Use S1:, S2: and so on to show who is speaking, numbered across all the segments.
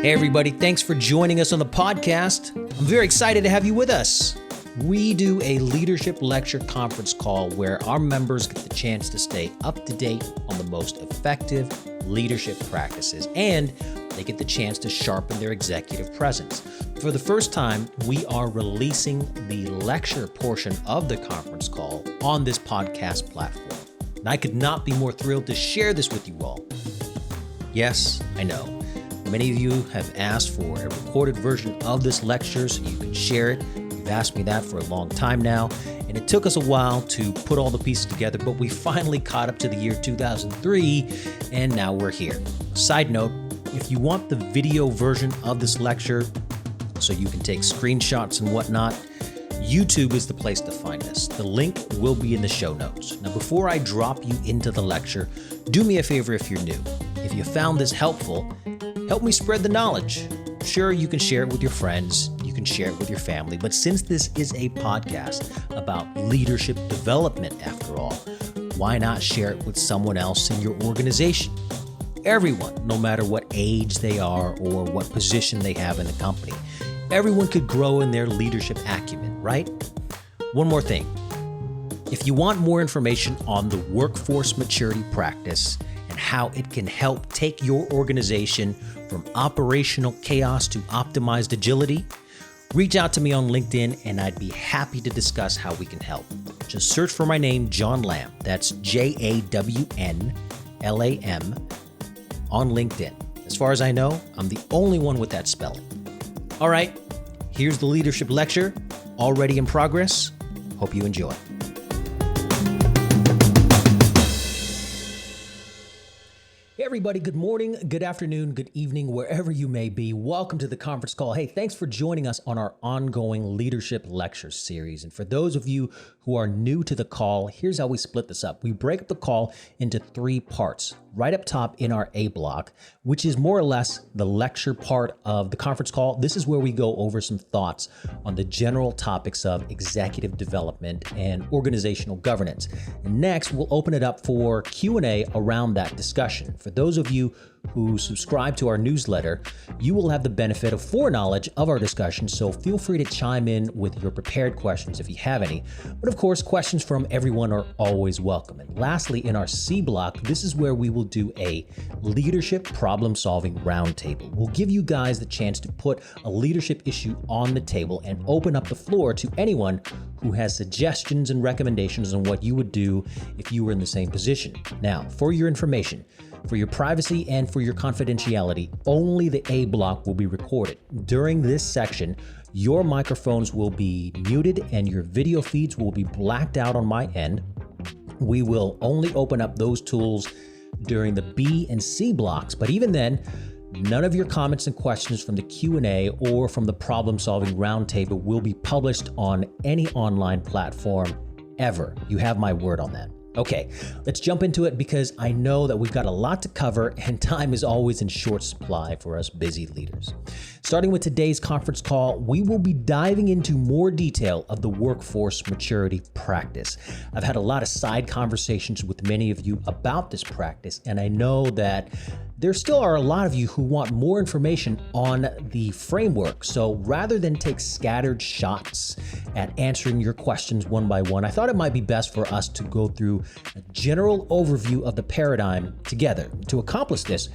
S1: Hey everybody, thanks for joining us on the podcast. I'm very excited to have you with us. We do a leadership lecture conference call where our members get the chance to stay up to date on the most effective leadership practices, and they get the chance to sharpen their executive presence. For the first time, we are releasing the lecture portion of the conference call on this podcast platform. And I could not be more thrilled to share this with you all. Yes, I know. Many of you have asked for a recorded version of this lecture so you can share it. You've asked me that for a long time now, and it took us a while to put all the pieces together, but we finally caught up to the year 2003, and now we're here. Side note, if you want the video version of this lecture so you can take screenshots and whatnot, YouTube is the place to find us. The link will be in the show notes. Now, before I drop you into the lecture, do me a favor if you're new. If you found this helpful, help me spread the knowledge. Sure, you can share it with your friends, you can share it with your family, but since this is a podcast about leadership development after all, why not share it with someone else in your organization? Everyone, no matter what age they are or what position they have in the company, everyone could grow in their leadership acumen, right? One more thing. If you want more information on the workforce maturity practice and how it can help take your organization from operational chaos to optimized agility, reach out to me on LinkedIn and I'd be happy to discuss how we can help. Just search for my name, John Lamb. That's JAWNLAM on LinkedIn. As far as I know, I'm the only one with that spelling. All right, here's the leadership lecture, already in progress. Hope you enjoy. Hey everybody, good morning, good afternoon, good evening, wherever you may be. Welcome to the conference call. Hey, thanks for joining us on our ongoing leadership lecture series. And for those of you who are new to the call, here's how we split this up. We break up the call into 3 parts. Right up top in our A block, which is more or less the lecture part of the conference call. This is where we go over some thoughts on the general topics of executive development and organizational governance. And next, we'll open it up for Q&A around that discussion. For those of you who subscribe to our newsletter, you will have the benefit of foreknowledge of our discussion, so feel free to chime in with your prepared questions if you have any. But of course, questions from everyone are always welcome. And lastly, in our C block, this is where we will do a leadership problem-solving roundtable. We'll give you guys the chance to put a leadership issue on the table and open up the floor to anyone who has suggestions and recommendations on what you would do if you were in the same position. Now, for your information, for your privacy and for your confidentiality, only the A block will be recorded. During this section, your microphones will be muted and your video feeds will be blacked out on my end. We will only open up those tools during the B and C blocks, but even then, none of your comments and questions from the Q&A or from the problem-solving roundtable will be published on any online platform ever. You have my word on that. Okay, let's jump into it because I know that we've got a lot to cover and time is always in short supply for us busy leaders. Starting with today's conference call, we will be diving into more detail of the workforce maturity practice. I've had a lot of side conversations with many of you about this practice, and I know that there still are a lot of you who want more information on the framework. So rather than take scattered shots at answering your questions one by one, I thought it might be best for us to go through a general overview of the paradigm together. To accomplish this,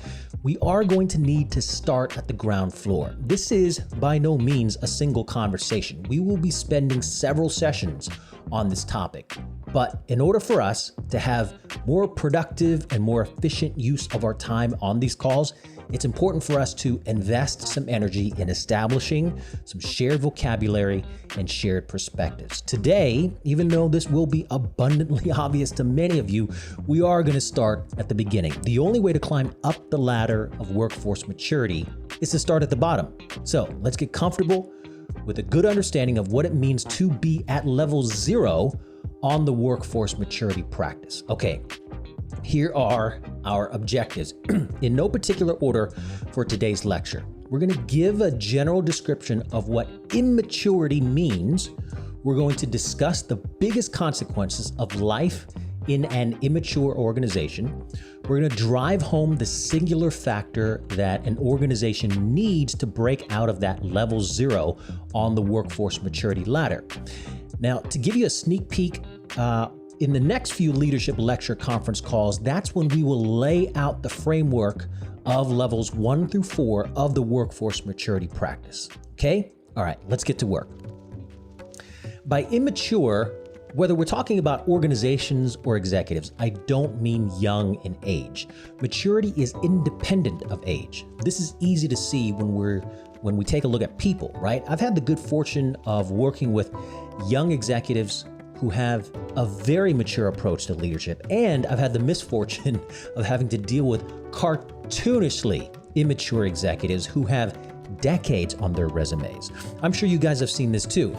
S1: we are going to need to start at the ground floor. This is by no means a single conversation. We will be spending several sessions on this topic. But in order for us to have more productive and more efficient use of our time on these calls, it's important for us to invest some energy in establishing some shared vocabulary and shared perspectives. Today, even though this will be abundantly obvious to many of you, we are going to start at the beginning. The only way to climb up the ladder of workforce maturity is to start at the bottom. So let's get comfortable with a good understanding of what it means to be at level 0 on the workforce maturity practice. Okay, here are our objectives in no particular order for today's lecture. We're going to give a general description of what immaturity means. We're going to discuss the biggest consequences of life in an immature organization, we're going to drive home the singular factor that an organization needs to break out of that level 0 on the workforce maturity ladder. Now, to give you a sneak peek, in the next few leadership lecture conference calls, that's when we will lay out the framework of levels 1 through 4 of the workforce maturity practice. Okay? All right, let's get to work. By immature, whether we're talking about organizations or executives, I don't mean young in age. Maturity is independent of age. This is easy to see when we take a look at people, right? I've had the good fortune of working with young executives who have a very mature approach to leadership, and I've had the misfortune of having to deal with cartoonishly immature executives who have decades on their resumes. I'm sure you guys have seen this too.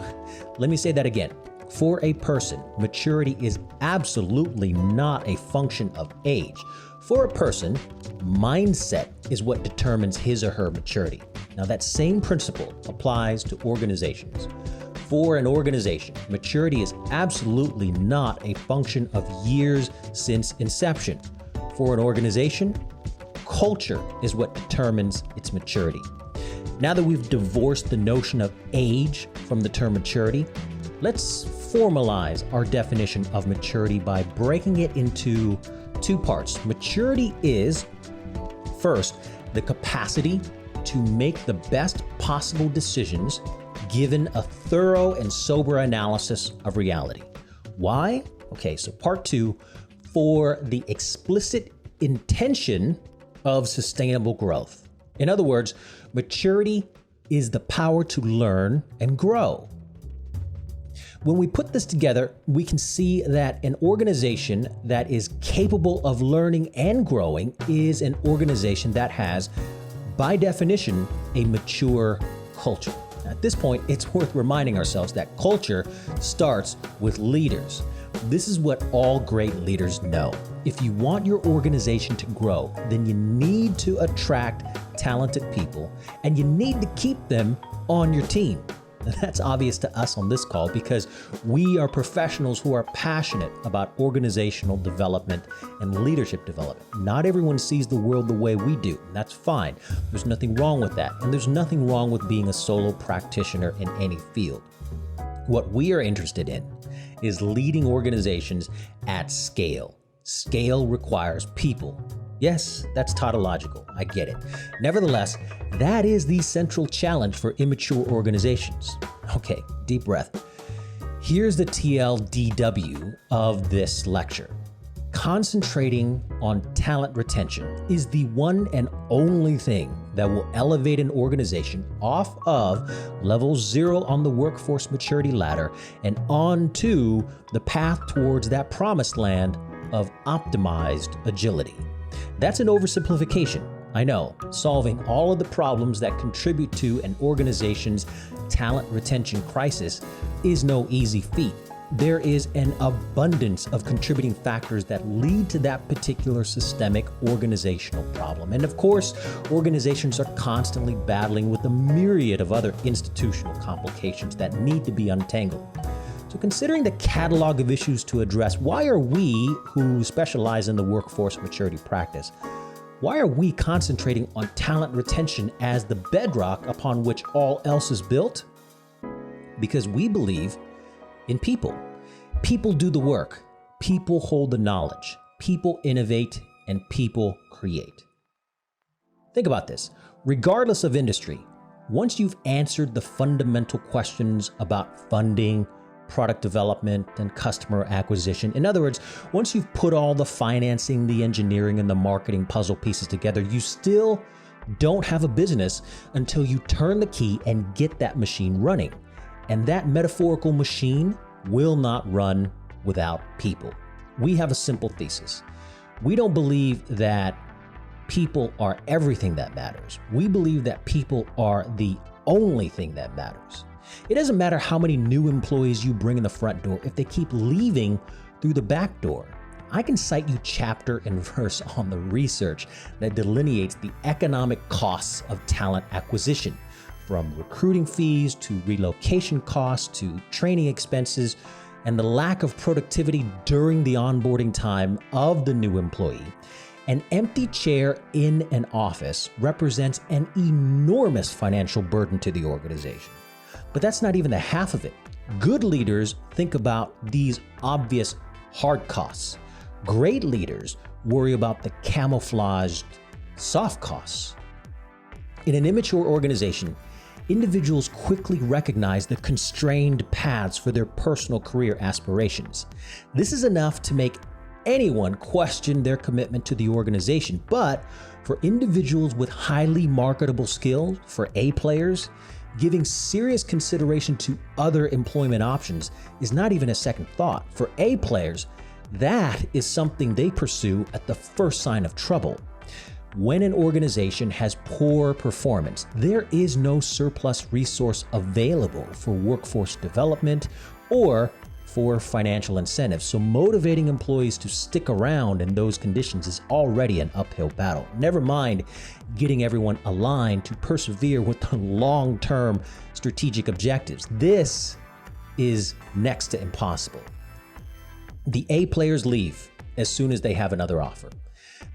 S1: Let me say that again. For a person, maturity is absolutely not a function of age. For a person, mindset is what determines his or her maturity. Now, that same principle applies to organizations. For an organization, maturity is absolutely not a function of years since inception. For an organization, culture is what determines its maturity. Now that we've divorced the notion of age from the term maturity, let's formalize our definition of maturity by breaking it into two parts. Maturity is, first, the capacity to make the best possible decisions given a thorough and sober analysis of reality. Why? Okay, so part 2, for the explicit intention of sustainable growth. In other words, maturity is the power to learn and grow. When we put this together, we can see that an organization that is capable of learning and growing is an organization that has, by definition, a mature culture. At this point, it's worth reminding ourselves that culture starts with leaders. This is what all great leaders know. If you want your organization to grow, then you need to attract talented people, and you need to keep them on your team. That's obvious to us on this call because we are professionals who are passionate about organizational development and leadership development. Not everyone sees the world the way we do, and that's fine. There's nothing wrong with that, and there's nothing wrong with being a solo practitioner in any field. What we are interested in is leading organizations at scale. Scale requires people. Yes, that's tautological. I get it. Nevertheless, that is the central challenge for immature organizations. Okay, deep breath. Here's the TLDW of this lecture. Concentrating on talent retention is the one and only thing that will elevate an organization off of level 0 on the workforce maturity ladder and onto the path towards that promised land of optimized agility. That's an oversimplification, I know. Solving all of the problems that contribute to an organization's talent retention crisis is no easy feat. There is an abundance of contributing factors that lead to that particular systemic organizational problem. And of course, organizations are constantly battling with a myriad of other institutional complications that need to be untangled. So considering the catalog of issues to address, why are we, who specialize in the workforce maturity practice, why are we concentrating on talent retention as the bedrock upon which all else is built? Because we believe in people. People do the work. People hold the knowledge. People innovate, and people create. Think about this. Regardless of industry, once you've answered the fundamental questions about funding, product development, and customer acquisition. In other words, once you've put all the financing, the engineering, and the marketing puzzle pieces together, you still don't have a business until you turn the key and get that machine running. And that metaphorical machine will not run without people. We have a simple thesis. We don't believe that people are everything that matters. We believe that people are the only thing that matters. It doesn't matter how many new employees you bring in the front door if they keep leaving through the back door. I can cite you chapter and verse on the research that delineates the economic costs of talent acquisition, from recruiting fees to relocation costs to training expenses. and the lack of productivity during the onboarding time of the new employee, an empty chair in an office represents an enormous financial burden to the organization. But that's not even the half of it. Good leaders think about these obvious hard costs. Great leaders worry about the camouflaged soft costs. In an immature organization, individuals quickly recognize the constrained paths for their personal career aspirations. This is enough to make anyone question their commitment to the organization, but for individuals with highly marketable skills, for A players, giving serious consideration to other employment options is not even a second thought. For A players, that is something they pursue at the first sign of trouble. When an organization has poor performance, there is no surplus resource available for workforce development or for financial incentives. So motivating employees to stick around in those conditions is already an uphill battle. Never mind getting everyone aligned to persevere with the long-term strategic objectives. This is next to impossible. The A players leave as soon as they have another offer.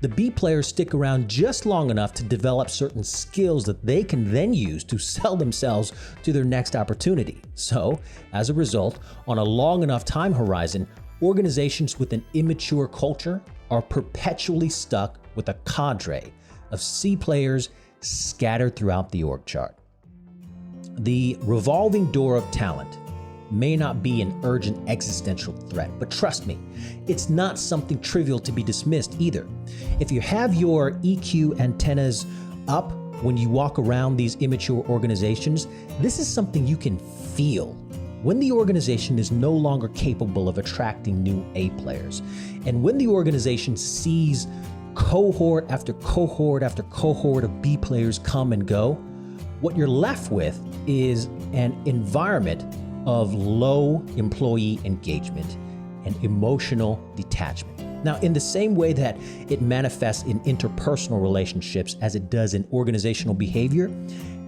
S1: The B players stick around just long enough to develop certain skills that they can then use to sell themselves to their next opportunity. So, as a result, on a long enough time horizon, organizations with an immature culture are perpetually stuck with a cadre of C players scattered throughout the org chart. The revolving door of talent may not be an urgent existential threat, but trust me, it's not something trivial to be dismissed either. If you have your EQ antennas up when you walk around these immature organizations, this is something you can feel. When the organization is no longer capable of attracting new A players, and when the organization sees cohort after cohort after cohort of B players come and go, what you're left with is an environment of low employee engagement and emotional detachment. Now, in the same way that it manifests in interpersonal relationships as it does in organizational behavior,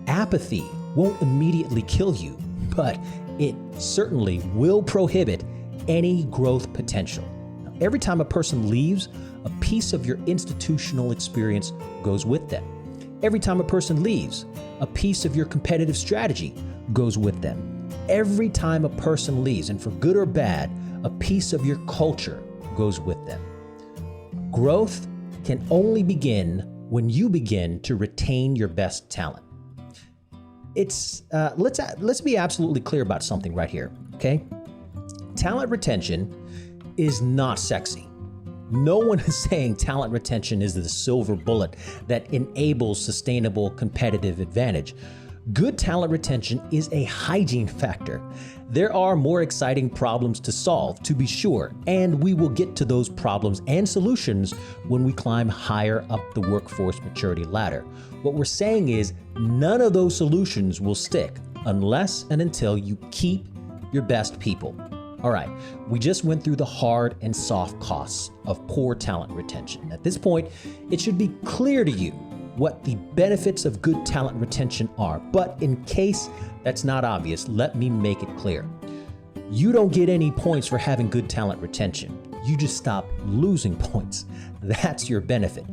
S1: apathy won't immediately kill you, but it certainly will prohibit any growth potential. Now, every time a person leaves, a piece of your institutional experience goes with them. Every time a person leaves, a piece of your competitive strategy goes with them. Every time a person leaves, and for good or bad, a piece of your culture goes with them. Growth can only begin when you begin to retain your best talent. Let's be absolutely clear about something right here, okay? Talent retention is not sexy. No one is saying talent retention is the silver bullet that enables sustainable competitive advantage. Good talent retention is a hygiene factor. There are more exciting problems to solve, to be sure, and we will get to those problems and solutions when we climb higher up the workforce maturity ladder. What we're saying is none of those solutions will stick unless and until you keep your best people. All right, we just went through the hard and soft costs of poor talent retention. At this point, it should be clear to you what the benefits of good talent retention are. But in case that's not obvious, let me make it clear. You don't get any points for having good talent retention. You just stop losing points. That's your benefit.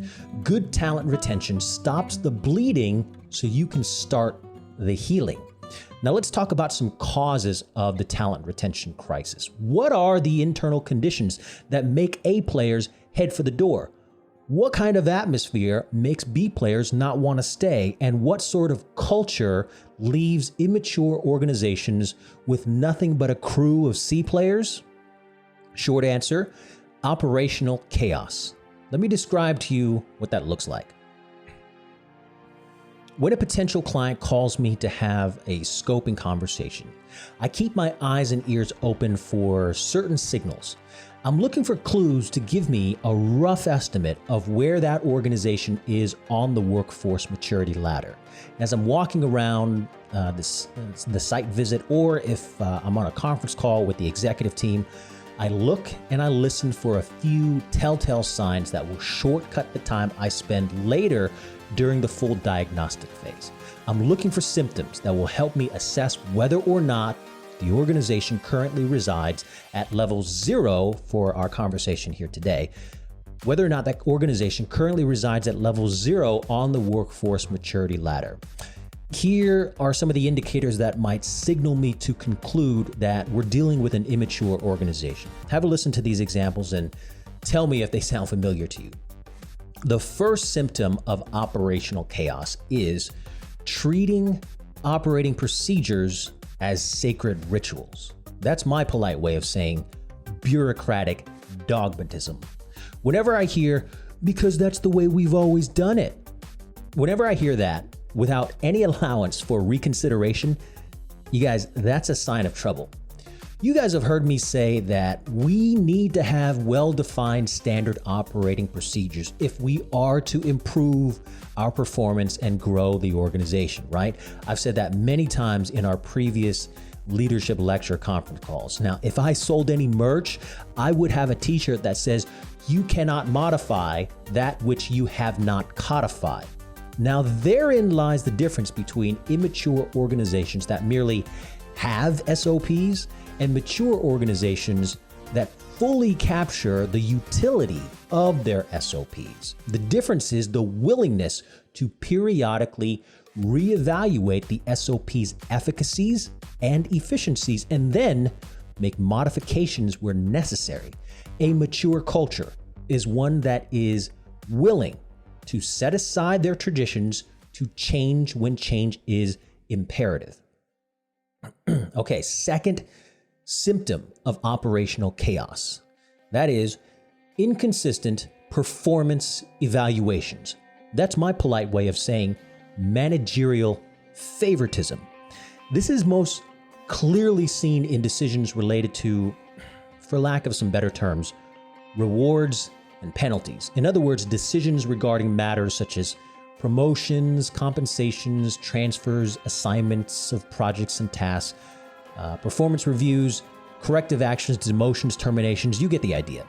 S1: Good talent retention stops the bleeding so you can start the healing. Now let's talk about some causes of the talent retention crisis. What are the internal conditions that make A players head for the door? What kind of atmosphere makes B players not want to stay? And what sort of culture leaves immature organizations with nothing but a crew of C players? Short answer, operational chaos. Let me describe to you what that looks like. When a potential client calls me to have a scoping conversation, I keep my eyes and ears open for certain signals. I'm looking for clues to give me a rough estimate of where that organization is on the workforce maturity ladder. As I'm walking around the site visit, or if I'm on a conference call with the executive team, I look and I listen for a few telltale signs that will shortcut the time I spend later during the full diagnostic phase. I'm looking for symptoms that will help me assess whether or not the organization currently resides at level 0 for our conversation here today, whether or not that organization currently resides at level 0 on the workforce maturity ladder. Here are some of the indicators that might signal me to conclude that we're dealing with an immature organization. Have a listen to these examples and tell me if they sound familiar to you. The first symptom of operational chaos is treating operating procedures as sacred rituals. That's my polite way of saying bureaucratic dogmatism. Whenever I hear, because that's the way we've always done it, whenever I hear that, without any allowance for reconsideration, you guys, that's a sign of trouble. You guys have heard me say that we need to have well-defined standard operating procedures if we are to improve our performance and grow the organization, right? I've said that many times in our previous leadership lecture conference calls. Now, if I sold any merch, I would have a t-shirt that says, "You cannot modify that which you have not codified." Now, therein lies the difference between immature organizations that merely have SOPs and mature organizations that fully capture the utility of their SOPs. The difference is the willingness to periodically reevaluate the SOP's efficacies and efficiencies and then make modifications where necessary. A mature culture is one that is willing to set aside their traditions to change when change is imperative. Okay, second symptom of operational chaos. That is inconsistent performance evaluations. That's my polite way of saying managerial favoritism. This is most clearly seen in decisions related to, for lack of some better terms, rewards and penalties. In other words, decisions regarding matters such as promotions, compensations, transfers, assignments of projects and tasks, performance reviews, corrective actions, demotions, terminations. You get the idea.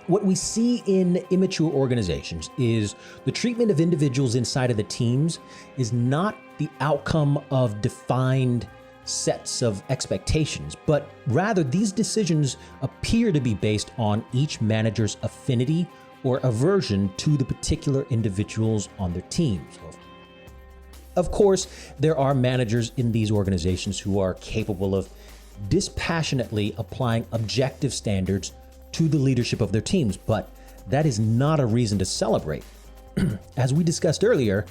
S1: What we see in immature organizations is the treatment of individuals inside of the teams is not the outcome of defined sets of expectations, but rather these decisions appear to be based on each manager's affinity or aversion to the particular individuals on their teams. Of course, there are managers in these organizations who are capable of dispassionately applying objective standards to the leadership of their teams, but that is not a reason to celebrate. As we discussed earlier,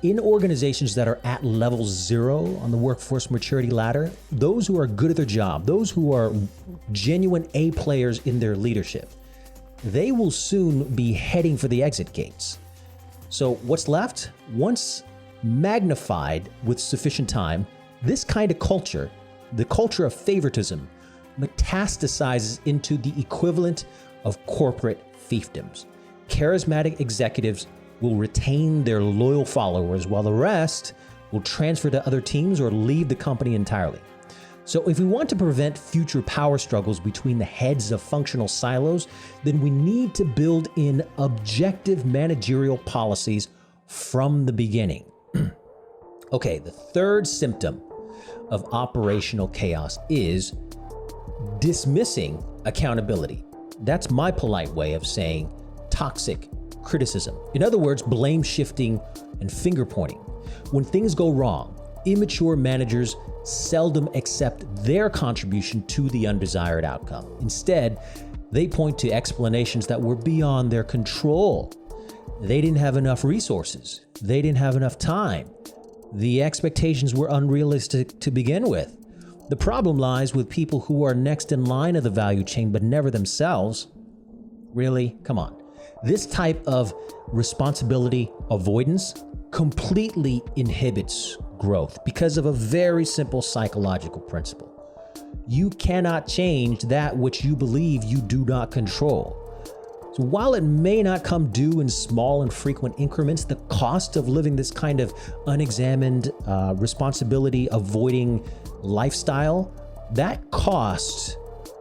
S1: in organizations that are at level 0 on the workforce maturity ladder, those who are good at their job, those who are genuine A players in their leadership, they will soon be heading for the exit gates. So what's left? Once magnified with sufficient time, this kind of culture, the culture of favoritism, metastasizes into the equivalent of corporate fiefdoms. Charismatic executives will retain their loyal followers while the rest will transfer to other teams or leave the company entirely. So if we want to prevent future power struggles between the heads of functional silos, then we need to build in objective managerial policies from the beginning. Okay, the third symptom of operational chaos is dismissing accountability. That's my polite way of saying toxic criticism. In other words, blame shifting and finger pointing. When things go wrong, immature managers seldom accept their contribution to the undesired outcome. Instead, they point to explanations that were beyond their control. They didn't have enough resources. They didn't have enough time. The expectations were unrealistic to begin with. The problem lies with people who are next in line of the value chain, but never themselves. Really? Come on. This type of responsibility avoidance completely inhibits growth because of a very simple psychological principle. You cannot change that which you believe you do not control. So while it may not come due in small and frequent increments, the cost of living this kind of unexamined responsibility avoiding lifestyle, that cost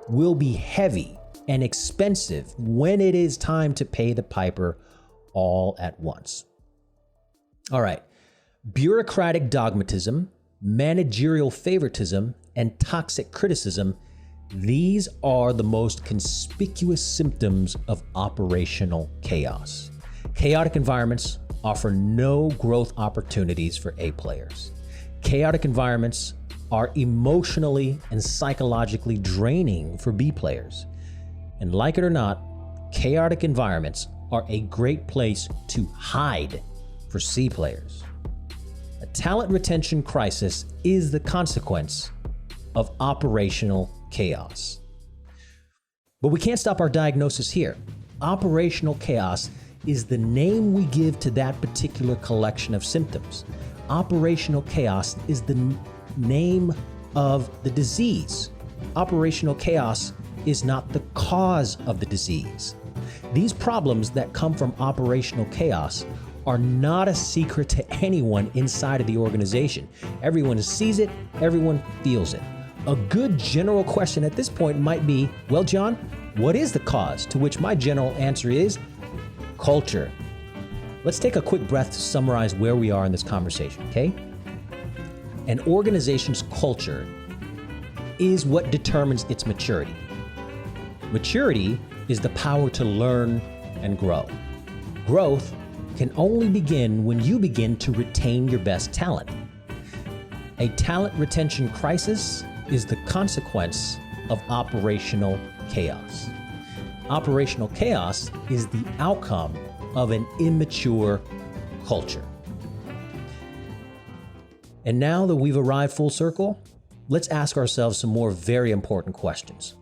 S1: will be heavy and expensive when it is time to pay the piper all at once. All right, bureaucratic dogmatism managerial favoritism, and toxic criticism, these are the most conspicuous symptoms of operational chaos. Chaotic environments offer no growth opportunities for A players. Chaotic environments are emotionally and psychologically draining for B players. And like it or not, chaotic environments are a great place to hide for C players. A talent retention crisis is the consequence of operational chaos. But we can't stop our diagnosis here. Operational chaos is the name we give to that particular collection of symptoms. Operational chaos is the name of the disease. Operational chaos is not the cause of the disease. These problems that come from operational chaos are not a secret to anyone inside of the organization. Everyone sees it, everyone feels it. A good general question at this point might be, well, John, what is the cause? To which my general answer is culture. Let's take a quick breath to summarize where we are in this conversation, okay? An organization's culture is what determines its maturity. Maturity is the power to learn and grow. Growth can only begin when you begin to retain your best talent. A talent retention crisis is the consequence of operational chaos. Operational chaos is the outcome of an immature culture. And now that we've arrived full circle, let's ask ourselves some more very important questions.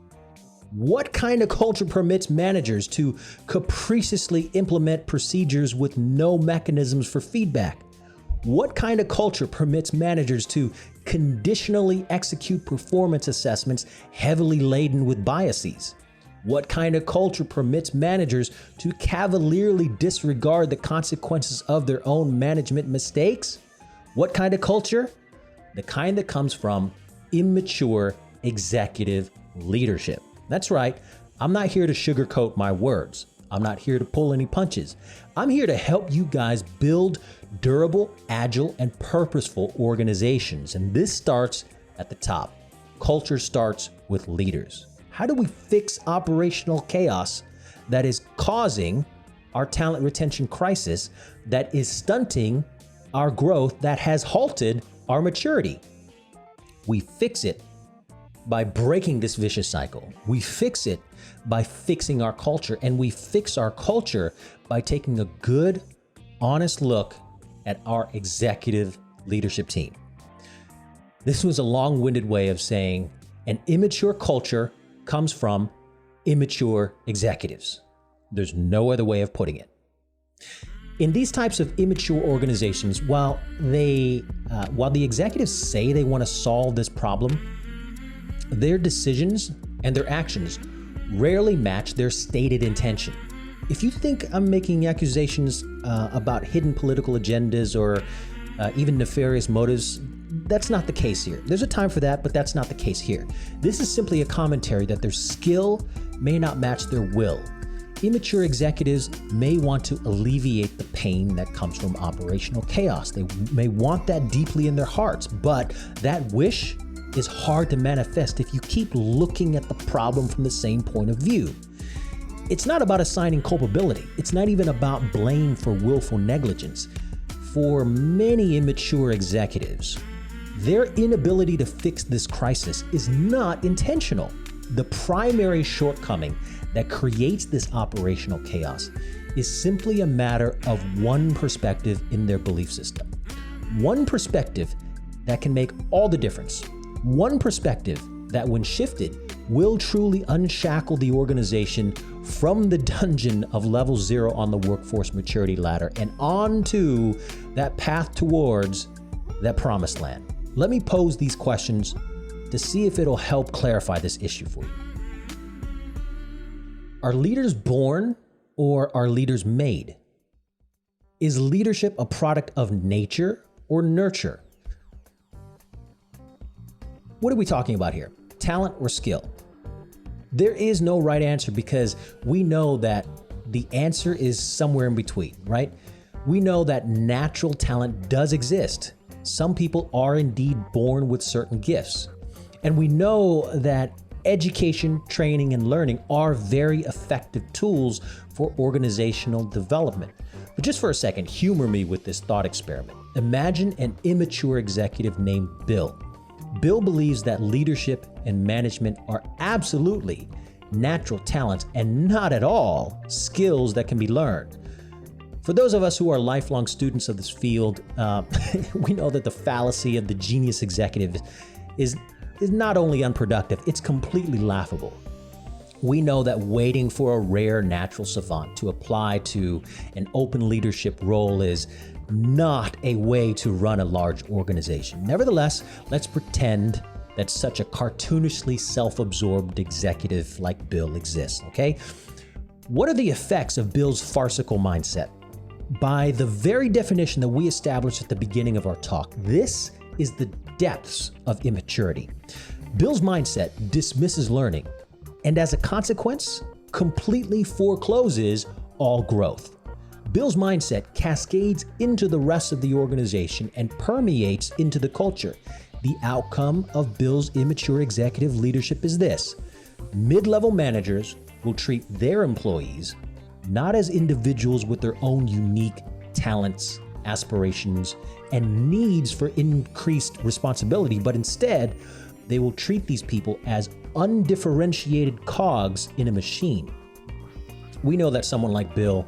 S1: What kind of culture permits managers to capriciously implement procedures with no mechanisms for feedback? What kind of culture permits managers to conditionally execute performance assessments heavily laden with biases? What kind of culture permits managers to cavalierly disregard the consequences of their own management mistakes? What kind of culture? The kind that comes from immature executive leadership. That's right. I'm not here to sugarcoat my words. I'm not here to pull any punches. I'm here to help you guys build durable, agile, and purposeful organizations. And this starts at the top. Culture starts with leaders. How do we fix operational chaos that is causing our talent retention crisis, that is stunting our growth, that has halted our maturity? We fix it by breaking this vicious cycle. We fix it by fixing our culture, and we fix our culture by taking a good, honest look at our executive leadership team. This was a long-winded way of saying an immature culture comes from immature executives. There's no other way of putting it. In these types of immature organizations, while the executives say they want to solve this problem, their decisions and their actions rarely match their stated intention. If you think I'm making accusations about hidden political agendas or even nefarious motives, that's not the case here. There's a time for that, but that's not the case here. This is simply a commentary that their skill may not match their will. Immature executives may want to alleviate the pain that comes from operational chaos. They may want that deeply in their hearts, but that wish is hard to manifest if you keep looking at the problem from the same point of view. It's not about assigning culpability. It's not even about blame for willful negligence. For many immature executives, their inability to fix this crisis is not intentional. The primary shortcoming that creates this operational chaos is simply a matter of one perspective in their belief system. One perspective that can make all the difference. One perspective that, when shifted, will truly unshackle the organization from the dungeon of level 0 on the workforce maturity ladder and onto that path towards that promised land. Let me pose these questions to see if it'll help clarify this issue for you. Are leaders born or are leaders made? Is leadership a product of nature or nurture? What are we talking about here? Talent or skill? There is no right answer because we know that the answer is somewhere in between, right? We know that natural talent does exist. Some people are indeed born with certain gifts. And we know that education, training, and learning are very effective tools for organizational development. But just for a second, humor me with this thought experiment. Imagine an immature executive named Bill. Bill believes that leadership and management are absolutely natural talents and not at all skills that can be learned. For those of us who are lifelong students of this field, we know that the fallacy of the genius executive is not only unproductive, it's completely laughable. We know that waiting for a rare natural savant to apply to an open leadership role is not a way to run a large organization. Nevertheless, let's pretend that such a cartoonishly self-absorbed executive like Bill exists, okay? What are the effects of Bill's farcical mindset? By the very definition that we established at the beginning of our talk, this is the depths of immaturity. Bill's mindset dismisses learning and as a consequence, completely forecloses all growth. Bill's mindset cascades into the rest of the organization and permeates into the culture. The outcome of Bill's immature executive leadership is this: mid-level managers will treat their employees not as individuals with their own unique talents, aspirations, and needs for increased responsibility, but instead, they will treat these people as undifferentiated cogs in a machine. We know that someone like Bill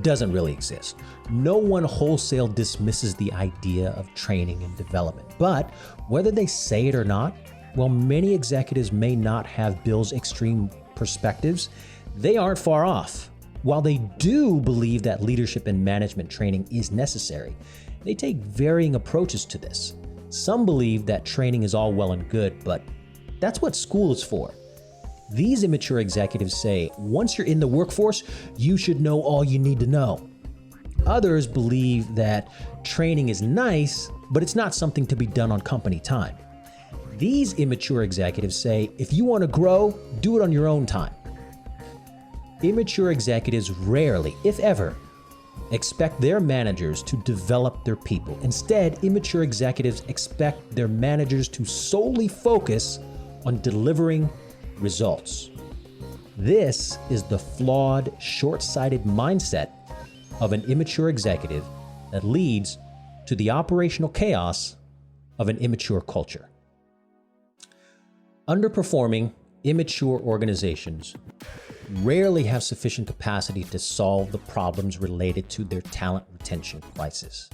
S1: doesn't really exist. No one wholesale dismisses the idea of training and development, but whether they say it or not, while many executives may not have Bill's extreme perspectives, they aren't far off. While they do believe that leadership and management training is necessary, they take varying approaches to this. Some believe that training is all well and good, but that's what school is for. These immature executives say, once you're in the workforce, you should know all you need to know. Others believe that training is nice, but it's not something to be done on company time. These immature executives say, if you want to grow, do it on your own time. Immature executives rarely, if ever, expect their managers to develop their people. Instead, immature executives expect their managers to solely focus on delivering results. This is the flawed, short-sighted mindset of an immature executive that leads to the operational chaos of an immature culture. Underperforming, immature organizations rarely have sufficient capacity to solve the problems related to their talent retention crisis.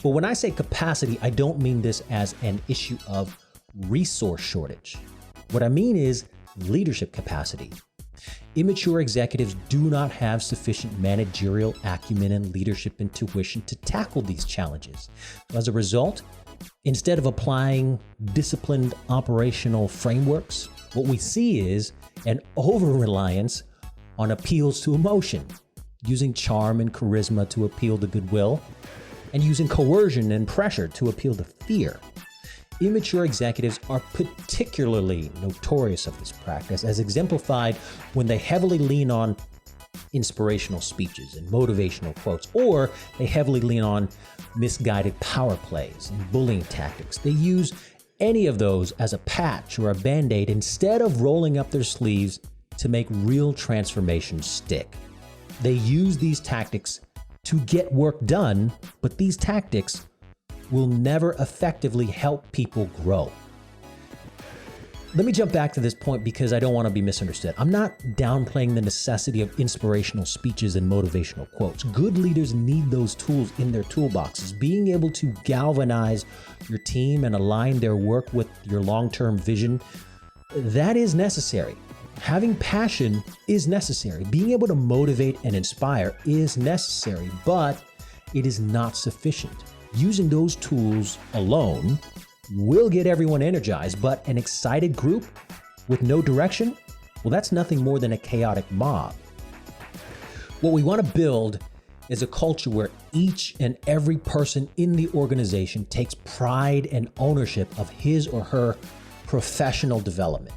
S1: But when I say capacity, I don't mean this as an issue of resource shortage. What I mean is leadership capacity. Immature executives do not have sufficient managerial acumen and leadership intuition to tackle these challenges. As a result, instead of applying disciplined operational frameworks, what we see is an over-reliance on appeals to emotion, using charm and charisma to appeal to goodwill, and using coercion and pressure to appeal to fear. Immature executives are particularly notorious of this practice, as exemplified when they heavily lean on inspirational speeches and motivational quotes, or they heavily lean on misguided power plays and bullying tactics. They use any of those as a patch or a band-aid instead of rolling up their sleeves to make real transformation stick. They use these tactics to get work done, but these tactics will never effectively help people grow. Let me jump back to this point because I don't want to be misunderstood. I'm not downplaying the necessity of inspirational speeches and motivational quotes. Good leaders need those tools in their toolboxes. Being able to galvanize your team and align their work with your long-term vision, that is necessary. Having passion is necessary. Being able to motivate and inspire is necessary, but it is not sufficient. Using those tools alone will get everyone energized, but an excited group with no direction, well, that's nothing more than a chaotic mob. What we want to build is a culture where each and every person in the organization takes pride and ownership of his or her professional development.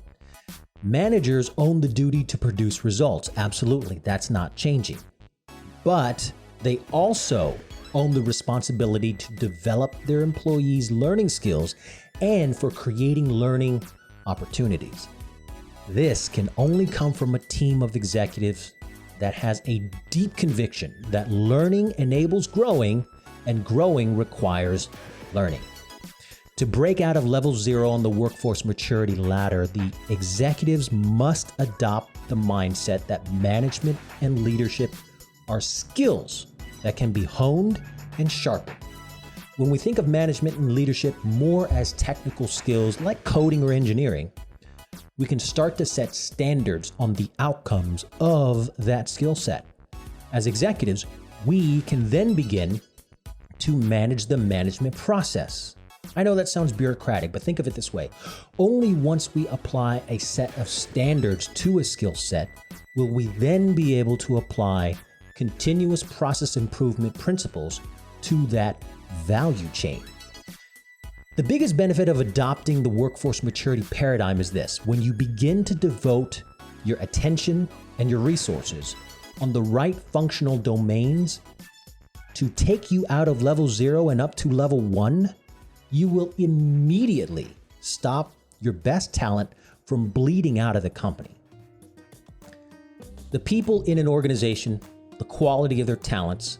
S1: Managers own the duty to produce results. Absolutely, that's not changing. But they also own the responsibility to develop their employees' learning skills and for creating learning opportunities. This can only come from a team of executives that has a deep conviction that learning enables growing and growing requires learning. To break out of level 0 on the workforce maturity ladder, the executives must adopt the mindset that management and leadership are skills that can be honed and sharpened. When we think of management and leadership more as technical skills like coding or engineering, we can start to set standards on the outcomes of that skill set. As executives, we can then begin to manage the management process. I know that sounds bureaucratic, but think of it this way. Only once we apply a set of standards to a skill set will we then be able to apply continuous process improvement principles to that value chain. The biggest benefit of adopting the workforce maturity paradigm is this: when you begin to devote your attention and your resources on the right functional domains to take you out of level 0 and up to level 1, you will immediately stop your best talent from bleeding out of the company. The people in an organization, the quality of their talents,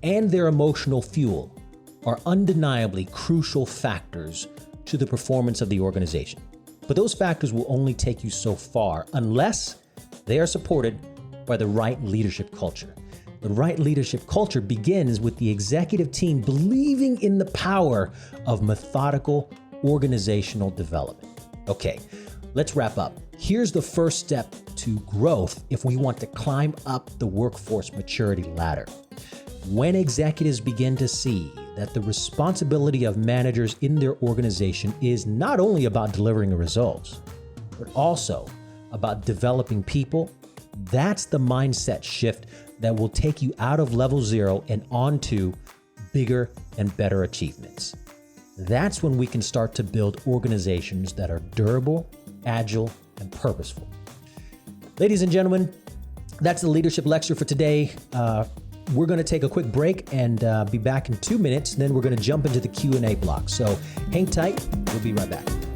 S1: and their emotional fuel are undeniably crucial factors to the performance of the organization. But those factors will only take you so far unless they are supported by the right leadership culture. The right leadership culture begins with the executive team believing in the power of methodical organizational development. Okay, let's wrap up. Here's the first step to growth if we want to climb up the workforce maturity ladder. When executives begin to see that the responsibility of managers in their organization is not only about delivering results, but also about developing people, that's the mindset shift that will take you out of level 0 and onto bigger and better achievements. That's when we can start to build organizations that are durable, agile, and purposeful. Ladies and gentlemen, that's the leadership lecture for today. We're going to take a quick break and be back in 2 minutes. Then we're going to jump into the Q&A block. So hang tight. We'll be right back.